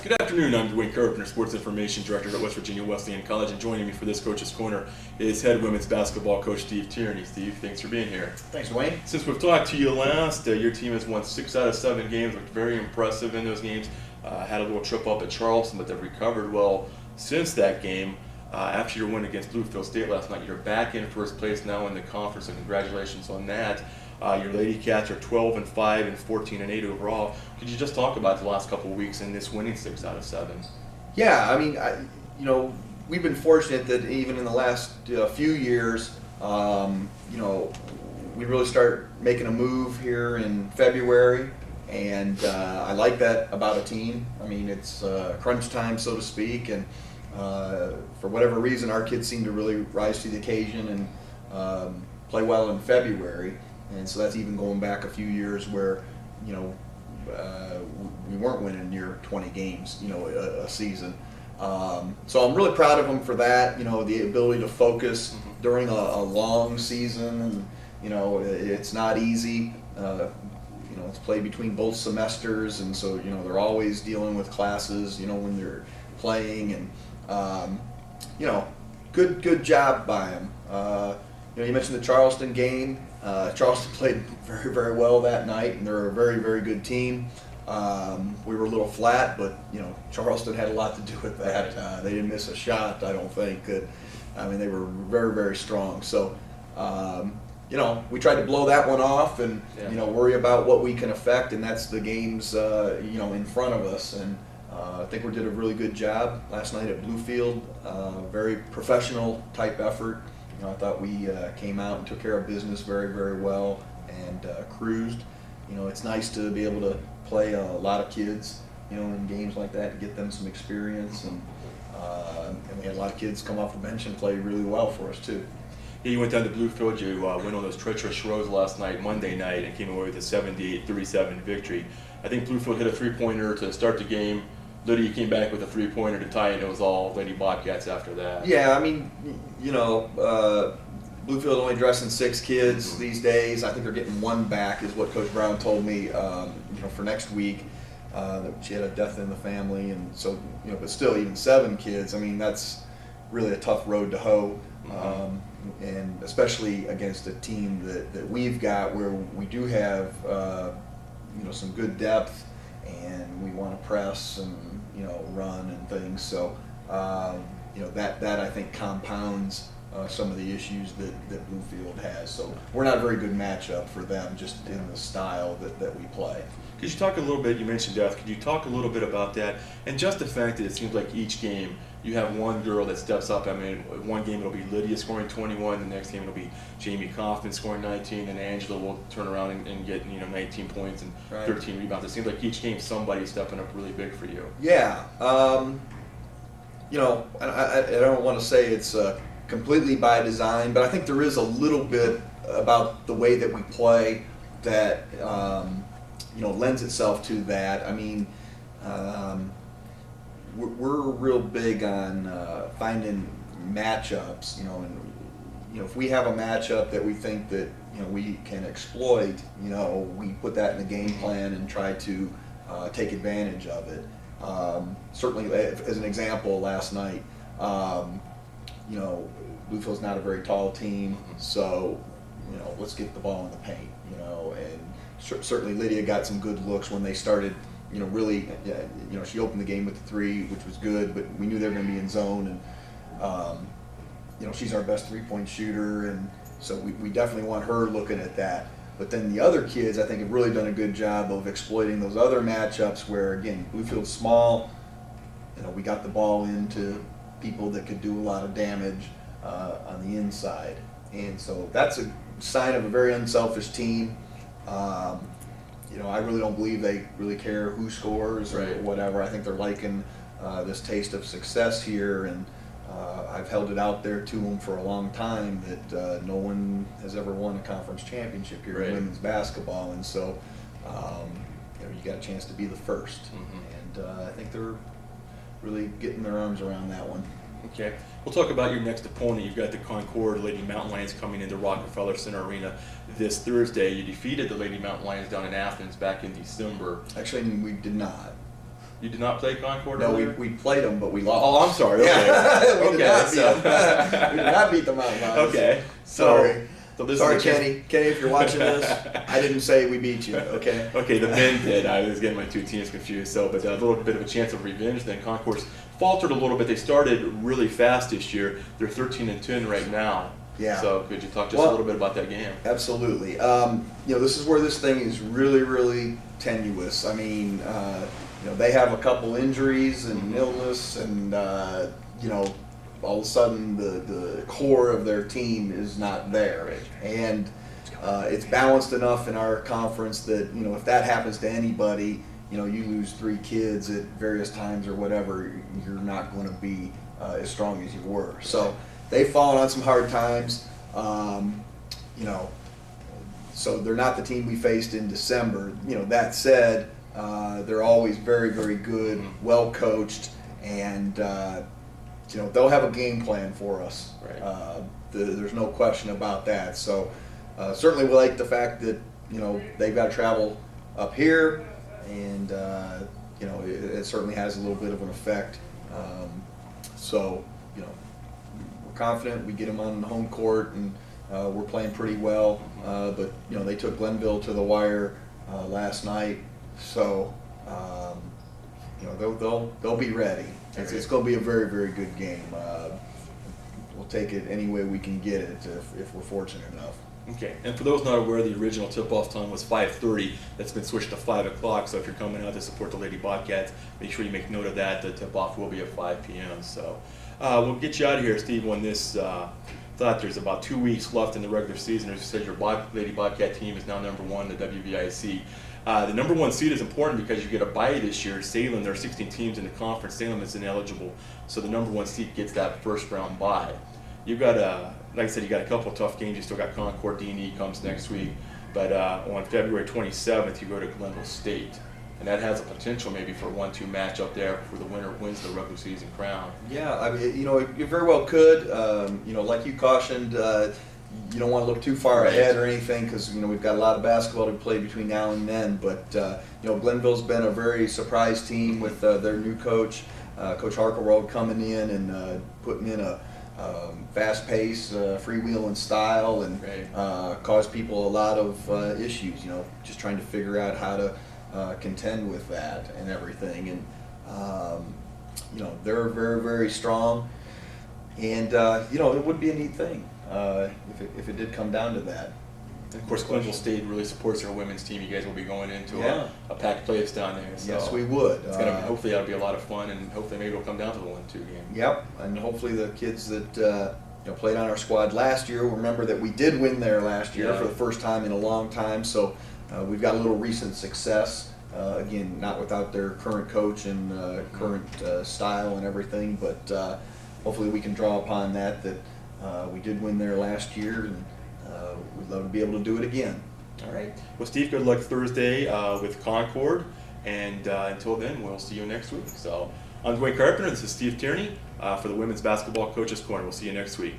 Good afternoon, I'm Dwayne Carpenter, Sports Information Director at West Virginia Wesleyan College, and joining me for this Coach's Corner is head women's basketball coach Steve Tierney. Steve, thanks for being here. Thanks, Dwayne. Since we've talked to you last, your team has won 6 out of 7 games, looked very impressive in those games. Had a little trip up at Charleston, but they've recovered well since that game. After your win against Bluefield State last night, you're back in first place now in the conference, and congratulations on that. Your Lady Cats are 12-5 and 14-8 overall. Could you just talk about the last couple of weeks in this winning 6 out of 7? Yeah, I mean, we've been fortunate that even in the last few years, we really start making a move here in February, and I like that about a team. I mean, it's crunch time, so to speak, and for whatever reason, our kids seem to really rise to the occasion and play well in February. And so that's even going back a few years where, we weren't winning near 20 games, a season. So I'm really proud of them for that, the ability to focus during a long season. And, it's not easy. It's played between both semesters. And so, they're always dealing with classes, when they're playing. And, good job by them. You mentioned the Charleston game. Charleston played very, very well that night, and they're a very, very good team. We were a little flat, but Charleston had a lot to do with that. They didn't miss a shot, I don't think. They were very, very strong. So, we tried to blow that one off, and worry about what we can affect, and that's the games in front of us. And I think we did a really good job last night at Bluefield. Very professional type effort. I thought we came out and took care of business very, very well and cruised. It's nice to be able to play a lot of kids, in games like that and get them some experience. And we had a lot of kids come off the bench and play really well for us, too. Yeah, you went down to Bluefield. You went on those treacherous roads last night, Monday night, and came away with a 78-37 victory. I think Bluefield hit a three-pointer to start the game. Lydia came back with a three-pointer to tie, and it was all Lady Bobcats after that. Yeah, Bluefield only dressing 6 kids these days. I think they're getting 1 back, is what Coach Brown told me. For next week, that she had a death in the family, and so but still, even 7 kids. That's really a tough road to hoe, and especially against a team that we've got where we do have some good depth, and we want to press and run and things. So that I think compounds some of the issues that Bluefield has. So we're not a very good matchup for them, just in the style that we play. Could you talk a little bit, you mentioned death, could you talk a little bit about that, and just the fact that it seems like each game you have one girl that steps up. One game it'll be Lydia scoring 21, the next game it'll be Jamie Kaufman scoring 19, and Angela will turn around and get 19 points and 13 rebounds. It seems like each game somebody's stepping up really big for you. Yeah, I don't want to say it's completely by design, but I think there is a little bit about the way that we play that lends itself to that. We're real big on finding matchups, and if we have a matchup that we think that we can exploit, we put that in the game plan and try to take advantage of it. Certainly, as an example, last night, Bluefield's not a very tall team, so let's get the ball in the paint, and certainly Lydia got some good looks when they started. Really, she opened the game with the 3, which was good, but we knew they were going to be in zone, and she's our best 3-point shooter, and so we definitely want her looking at that. But then the other kids, I think, have really done a good job of exploiting those other matchups where, again, Bluefield's small. We got the ball into people that could do a lot of damage on the inside, and so that's a sign of a very unselfish team. I really don't believe they really care who scores or whatever. I think they're liking this taste of success here, and I've held it out there to them for a long time that no one has ever won a conference championship here in women's basketball, and so you got a chance to be the first, and I think they're really getting their arms around that one. Okay. We'll talk about your next opponent. You've got the Concord Lady Mountain Lions coming into Rockefeller Center Arena this Thursday. You defeated the Lady Mountain Lions down in Athens back in December. Actually, we did not. You did not play Concord No, earlier? we played them, but we lost. Oh, I'm sorry. Okay. we, did Okay, not beat them. We did not beat the Mountain Lions. Okay. Sorry. So this Sorry, is the Kenny. Kenny, if you're watching this, I didn't say we beat you, okay? Okay, the men did. I was getting my two teams confused. So, but a little bit of a chance of revenge. Then Concord's faltered a little bit. They started really fast this year. They're 13-10 right now. Yeah. So could you talk just a little bit about that game? Absolutely. This is where this thing is really, really tenuous. I mean, they have a couple injuries and illness, and all of a sudden the core of their team is not there. And it's balanced enough in our conference that, if that happens to anybody, you lose 3 kids at various times or whatever, you're not going to be as strong as you were. So they've fallen on some hard times. So they're not the team we faced in December. That said, they're always very, very good, well coached, and they'll have a game plan for us. Right. There's no question about that. So certainly we like the fact that they've got to travel up here, and it certainly has a little bit of an effect. So we're confident we get them on the home court, and we're playing pretty well. But they took Glenville to the wire last night, so they'll be ready. It's going to be a very, very good game. We'll take it any way we can get it if we're fortunate enough. Okay, and for those not aware, the original tip-off time was 5:30. That's been switched to 5 o'clock, so if you're coming out to support the Lady Bobcats, make sure you make note of that. The tip-off will be at 5 p.m. So we'll get you out of here, Steve, on this thought. There's about 2 weeks left in the regular season. As you said, your Lady Bobcat team is now number 1 in the WVIC. The number 1 seed is important because you get a bye this year. Salem, there are 16 teams in the conference. Salem is ineligible, so the number 1 seed gets that first round bye. You've got like I said, you got a couple of tough games. You still got Concord. D&E comes next week, but on February 27th, you go to Glenville State, and that has a potential maybe for a 1-2 matchup there where the winner wins the regular season crown. Yeah, I mean, you very well could. Like you cautioned, you don't want to look too far ahead or anything because we've got a lot of basketball to play between now and then. But Glenville's been a very surprise team with their new coach, Coach Harkleroad, coming in and putting in a fast pace, freewheeling style, and caused people a lot of issues. Just trying to figure out how to contend with that and everything. And they're very, very strong. And it would be a neat thing if it did come down to that. And of course, Glenville State really supports their women's team. You guys will be going into a packed place down there. So yes, we would. It's gonna hopefully that'll be a lot of fun, and hopefully maybe it'll come down to the 1-2 game. Yep, and hopefully the kids that played on our squad last year will remember that we did win there last year for the first time in a long time. So we've got a little recent success. Again, not without their current coach and current style and everything, but hopefully we can draw upon that we did win there last year, and we'd love to be able to do it again. All right. Well, Steve, good luck Thursday with Concord, and until then, we'll see you next week. So I'm Dwayne Carpenter. This is Steve Tierney for the Women's Basketball Coaches Corner. We'll see you next week.